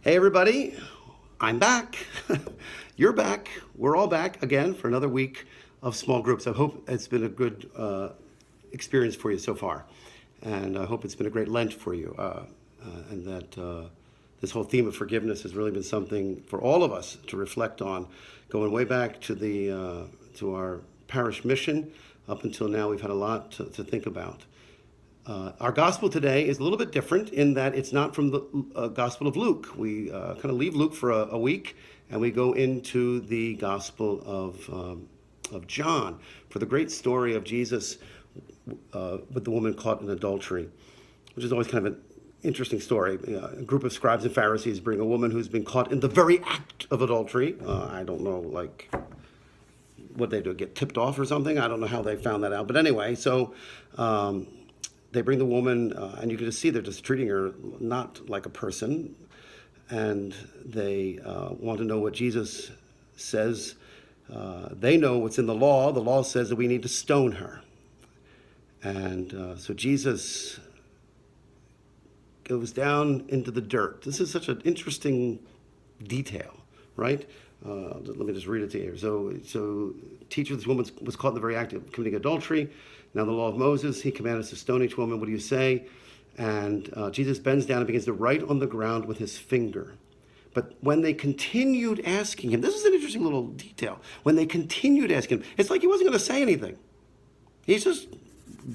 Hey everybody, I'm back. You're back. We're all back again for another week of small groups. I hope it's been a good experience for you so far. And I hope it's been a great Lent for you. And that this whole theme of forgiveness has really been something for all of us to reflect on, going way back to our parish mission. Up until now, we've had a lot to think about. Our gospel today is a little bit different in that it's not from the Gospel of Luke. We kind of leave Luke for a week and we go into the Gospel of John for the great story of Jesus with the woman caught in adultery, which is always kind of an interesting story. A group of scribes and Pharisees bring a woman who's been caught in the very act of adultery. I don't know, like, what they do, get tipped off or something? I don't know how they found that out. But anyway, so they bring the woman, and you can just see they're just treating her not like a person. And they want to know what Jesus says. They know what's in the law. The law says that we need to stone her. And so Jesus goes down into the dirt. This is such an interesting detail, right? Let me just read it to you. So teacher, this woman was caught in the very act of committing adultery. Now the law of Moses, he commanded us to stone each woman. What do you say? And Jesus bends down and begins to write on the ground with his finger. But when they continued asking him, this is an interesting little detail. When they continued asking him, it's like he wasn't going to say anything. He's just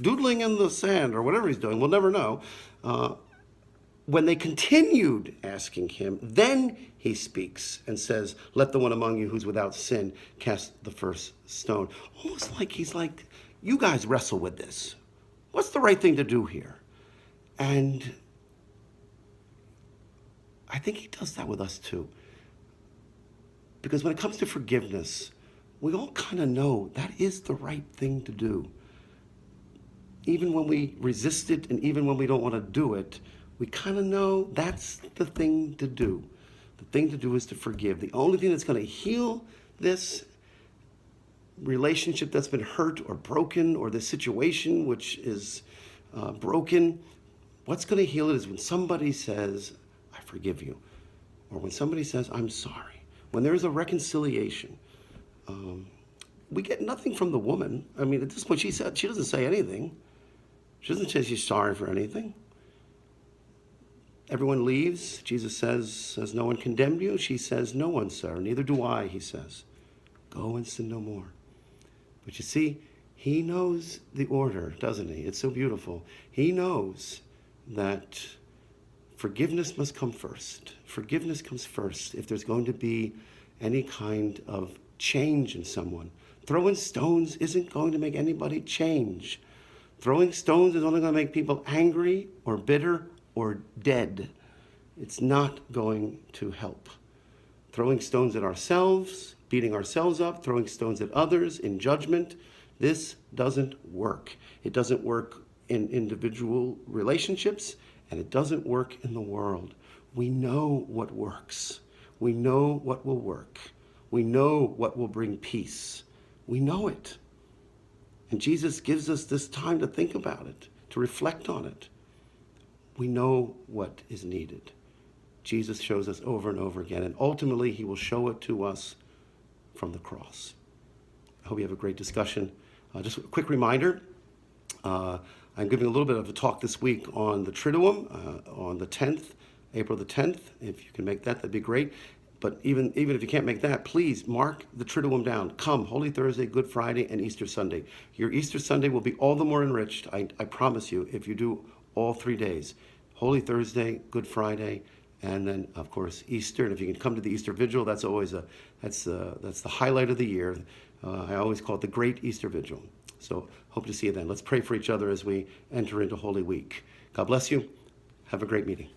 doodling in the sand or whatever he's doing. We'll never know. When they continued asking him, then he speaks and says, let the one among you who's without sin cast the first stone. Almost like he's like, you guys wrestle with this. What's the right thing to do here? And I think he does that with us too. Because when it comes to forgiveness, we all kind of know that is the right thing to do. Even when we resist it and even when we don't want to do it, we kind of know that's the thing to do. The thing to do is to forgive. The only thing that's going to heal this relationship that's been hurt or broken, or the situation which is broken, what's going to heal it is when somebody says, I forgive you. Or when somebody says, I'm sorry. When there is a reconciliation. We get nothing from the woman. I mean, at this point, she doesn't say anything. She doesn't say she's sorry for anything. Everyone leaves. Jesus says, has no one condemned you? She says, no one, sir. Neither do I, he says. Go and sin no more. But you see, he knows the order, doesn't he? It's so beautiful. He knows that forgiveness must come first. Forgiveness comes first if there's going to be any kind of change in someone. Throwing stones isn't going to make anybody change. Throwing stones is only going to make people angry or bitter or dead. It's not going to help. Throwing stones at ourselves, beating ourselves up, throwing stones at others in judgment, this doesn't work. It doesn't work in individual relationships, and it doesn't work in the world. We know what works. We know what will work. We know what will bring peace. We know it. And Jesus gives us this time to think about it, to reflect on it. We know what is needed. Jesus shows us over and over again, and ultimately he will show it to us from the cross. I hope you have a great discussion. Just a quick reminder, I'm giving a little bit of a talk this week on the Triduum on the 10th, April the 10th. If you can make that, that'd be great. But even if you can't make that, please mark the Triduum down. Come, Holy Thursday, Good Friday, and Easter Sunday. Your Easter Sunday will be all the more enriched, I promise you, if you do all 3 days. Holy Thursday, Good Friday, and then, of course, Easter. And if you can come to the Easter Vigil, that's always that's the highlight of the year. I always call it the Great Easter Vigil. So hope to see you then. Let's pray for each other as we enter into Holy Week. God bless you. Have a great meeting.